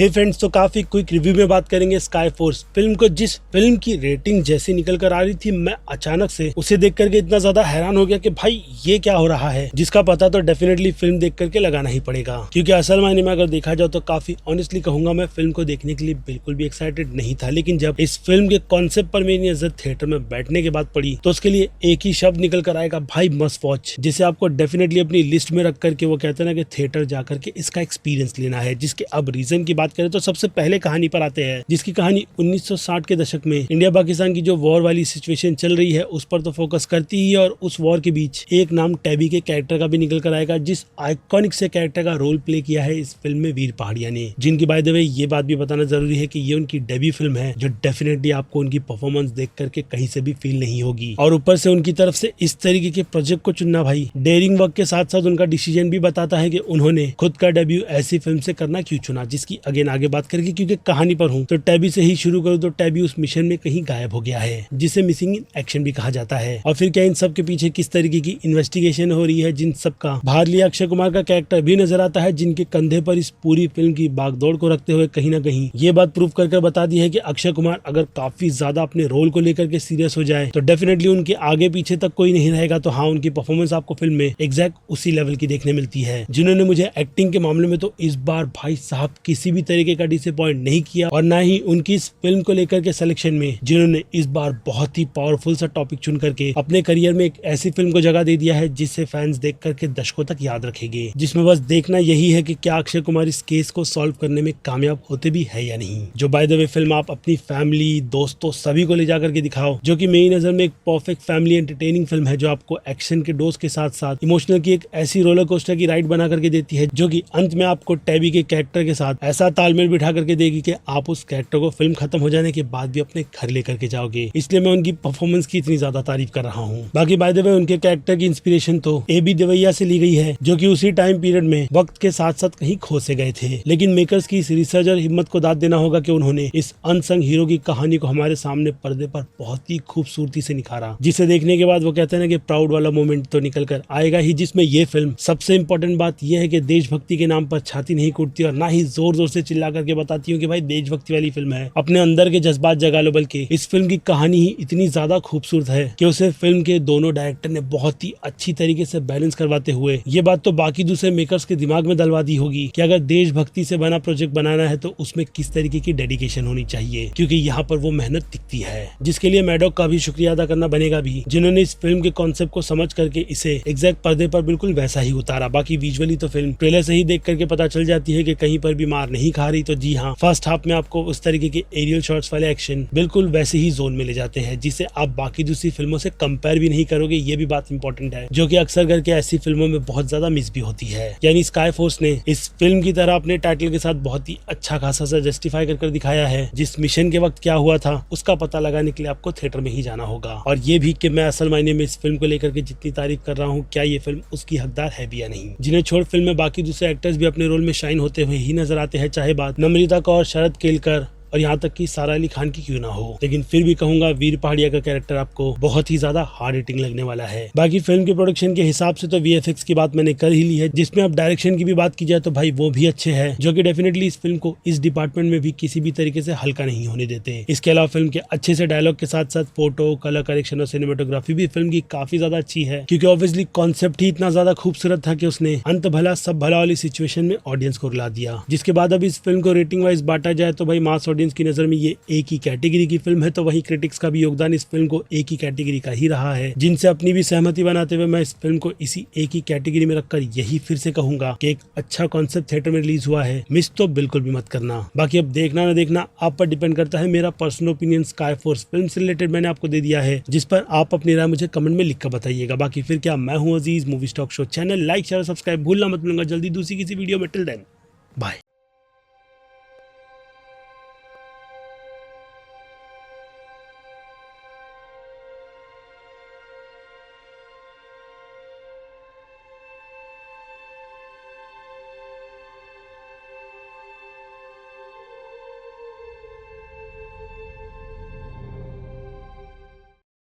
हे friends, तो काफी quick review में बात करेंगे स्काई फोर्स फिल्म को। जिस फिल्म की रेटिंग जैसी निकल कर आ रही थी, मैं अचानक से उसे देख करके इतना ज्यादा हैरान हो गया कि भाई ये क्या हो रहा है, जिसका पता तो डेफिनेटली फिल्म देख करके लगाना ही पड़ेगा। क्योंकि असल मायने में अगर देखा जाए तो काफी ऑनेस्टली कहूंगा, मैं फिल्म को देखने के लिए बिल्कुल भी एक्साइटेड नहीं था। लेकिन जब इस फिल्म के कॉन्सेप्ट पर मेरी नजर थिएटर में बैठने के बाद पड़ी तो उसके लिए एक ही शब्द निकल कर आएगा, भाई मस्ट वॉच, जिसे आपको डेफिनेटली अपनी लिस्ट में रख करके वो कहते हैं ना कि थिएटर जाकर के इसका एक्सपीरियंस लेना है। जिसके अब रीजन की बात करें तो सबसे पहले कहानी पर आते हैं, जिसकी कहानी 1960 के दशक में इंडिया पाकिस्तान की जो वॉर वाली सिचुएशन चल रही है उस पर तो फोकस करती ही, और उस वॉर के बीच एक नाम टैबी के कैरेक्टर का भी निकल कर आएगा, जिस आइकॉनिक से कैरेक्टर का रोल प्ले किया है इस फिल्म में वीर पहाड़िया ने। जिनकी बाय द वे ये बात भी बताना जरूरी है कि ये उनकी डेब्यू फिल्म है, जो डेफिनेटली आपको उनकी परफॉर्मेंस देख करके कहीं से भी फील नहीं होगी। और ऊपर से उनकी तरफ से इस तरीके के प्रोजेक्ट को चुनना, भाई डेयरिंग वर्क के साथ साथ उनका डिसीजन भी बताता है कि उन्होंने खुद का डेब्यू ऐसी फिल्म से करना क्यों चुना। जिसकी अगेन आगे बात करेंगे, क्योंकि कहानी पर हूँ तो टैबी से ही शुरू करूँ तो टैबी उस मिशन में कहीं गायब हो गया है, जिसे मिसिंग इन एक्शन भी कहा जाता है। और फिर क्या इन सब के पीछे किस तरीके की इन्वेस्टिगेशन हो रही है, जिन सब का भार लिया अक्षय कुमार का कैरेक्टर भी नजर आता है, जिनके कंधे पर इस पूरी फिल्म की बागदौड़ को रखते हुए कहीं ना कहीं ये बात प्रूव करके बता दी है कि अक्षय कुमार अगर काफी ज्यादा अपने रोल को लेकर के सीरियस हो जाए तो डेफिनेटली उनके आगे पीछे तक कोई नहीं रहेगा। तो हाँ, उनकी परफॉर्मेंस आपको फिल्म में एग्जैक्ट उसी लेवल की देखने मिलती है, जिन्होंने मुझे एक्टिंग के मामले में तो इस बार भाई साहब किसी भी तरीके का डिसअपॉइंट नहीं किया, और ना ही उनकी इस फिल्म को लेकर के सिलेक्शन में जिन्होंने इस बार बहुत ही पावरफुल सा टॉपिक चुन करके अपने करियर में एक ऐसी फिल्म को जगह दे दिया है जिसे फैंस देख करके दशकों तक याद रखेंगे। जिसमें बस देखना यही है कि क्या अक्षय कुमार इस केस को सॉल्व करने में कामयाब होते भी है या नहीं। जो बाय द वे फिल्म आप अपनी फैमिली, दोस्तों सभी को ले जाकर के दिखाओ, जो कि मेरी नजर में एक परफेक्ट फैमिली एंटरटेनिंग फिल्म है, जो आपको एक्शन के डोज के साथ साथ इमोशनल की एक ऐसी रोलर कोस्टर की राइड बना करके देती है, जो कि अंत में आपको टैबी के कैरेक्टर के साथ ऐसा तालमेल बिठा करके देगी कि आप उस कैरेक्टर को फिल्म खत्म हो जाने के बाद भी अपने घर लेकर के जाओगे। इसलिए मैं उनकी परफॉर्मेंस की इतनी ज्यादा तारीफ कर रहा हूँ। बाकी बाय द वे उनके कैरेक्टर की इंस्पिरेशन तो ए.बी. देवैया से ली गई है, जो कि उसी टाइम पीरियड में वक्त के साथ साथ कहीं खो से गए थे। लेकिन मेकर्स की इस रिसर्च और हिम्मत को दाद देना होगा कि उन्होंने इस अनसंग हीरो की कहानी को हमारे सामने पर्दे पर बहुत ही खूबसूरती से निखारा, जिसे देखने के बाद वो कहते हैं ना कि प्राउड वाला मोमेंट तो निकल कर आएगा ही। जिसमें ये फिल्म सबसे इम्पोर्टेंट बात यह है कि देशभक्ति के नाम पर छाती नहीं कूटती और ना ही जोर जोर से चिल्ला करके बताती हूँ कि भाई देशभक्ति वाली फिल्म है, अपने अंदर के जज्बात जगा लो। बल्कि इस फिल्म की कहानी ही इतनी ज्यादा खूबसूरत है कि उसे फिल्म के दोनों डायरेक्टर ने बहुत ही अच्छी तरीके से बैलेंस करवाते हुए ये बात तो बाकी दूसरे मेकर्स के दिमाग में डलवा दी होगी कि अगर देशभक्ति से बना प्रोजेक्ट बनाना है तो उसमें किस तरीके की डेडिकेशन होनी चाहिए, क्योंकि यहाँ पर वो मेहनत दिखती है। जिसके लिए मैडॉक का भी शुक्रिया अदा करना बनेगा भी, जिन्होंने इस फिल्म के कॉन्सेप्ट को समझ करके इसे एग्जैक्ट पर्दे पर बिल्कुल वैसा ही उतारा। बाकी विजुअली तो फिल्म ट्रेलर से ही देख करके पता चल जाती है कि कहीं पर भी मार नहीं खा रही। तो जी हाँ, फर्स्ट हाफ में आपको उस तरीके के एरियल शॉट्स वाले एक्शन बिल्कुल वैसे ही जोन में ले जाते हैं, जिसे आप बाकी दूसरी फिल्मों से कंपेयर भी नहीं करोगे। ये भी बात इंपॉर्टेंट है, जो कि अक्सर करके ऐसी फिल्मों में बहुत ज्यादा मिस भी होती है। यानी स्काई फोर्स ने इस फिल्म की तरह अपने टाइटल के साथ बहुत ही अच्छा खासा सा जस्टिफाई कर दिखाया है। जिस मिशन के वक्त क्या हुआ था उसका पता लगाने के लिए आपको थिएटर में ही जाना होगा। और ये भी कि मैं असल मायने में इस फिल्म को लेकर के जितनी तारीफ कर रहा हूँ, क्या ये फिल्म उसकी हकदार है भी या नहीं। जिन्हें छोड़ फिल्म में बाकी दूसरे एक्टर्स भी अपने रोल में शाइन होते हुए ही नजर आते हैं, चाहे बात नम्रता कौर, शरद केलकर और यहाँ तक कि सारा अली खान की क्यों ना हो। लेकिन फिर भी कहूंगा वीर पहाड़िया का कैरेक्टर आपको बहुत ही ज्यादा हार्ड हिटिंग लगने वाला है। बाकी फिल्म के प्रोडक्शन के हिसाब से तो वीएफएक्स की बात मैंने कर ही ली है। जिसमें अब डायरेक्शन की भी बात की जाए तो भाई वो भी अच्छे हैं, जो कि डेफिनेटली इस फिल्म को इस डिपार्टमेंट में भी किसी भी तरीके से हल्का नहीं होने देते। इसके अलावा फिल्म के अच्छे से डायलॉग के साथ साथ फोटो, कलर करेक्शन और सिनेमेटोग्राफी भी फिल्म की काफी ज्यादा अच्छी है, क्योंकि ऑब्वियसली कॉन्सेप्ट ही इतना ज्यादा खूबसूरत था कि उसने अंत भला सब भला वाली सिचुएशन में ऑडियंस को रुला दिया। जिसके बाद अब इस फिल्म को रेटिंग वाइज बांटा जाए तो भाई मास ऑडियंस की नजर में ये एक ही कैटेगरी की फिल्म है, तो वहीं क्रिटिक्स का भी योगदान इस फिल्म को एक ही कैटेगरी का ही रहा है, जिनसे अपनी भी सहमति बनाते हुए मैं इस फिल्म को इसी एक ही कैटेगरी में रखकर यही फिर से कहूंगा कि एक अच्छा कॉन्सेप्ट थिएटर में रिलीज हुआ है, मिस तो बिल्कुल भी मत करना। बाकी अब देखना ना देखना आप पर डिपेंड करता है। मेरा personal opinion sky force film से रिलेटेड मैंने आपको दे दिया है, जिस पर आप अपनी राय मुझे कमेंट में लिखकर बताइएगा। बाकी फिर क्या, मैं हूँ Aziz, movie stock show channel like share subscribe भूलना मत। मिलूंगा जल्दी दूसरी किसी वीडियो में। Till then bye.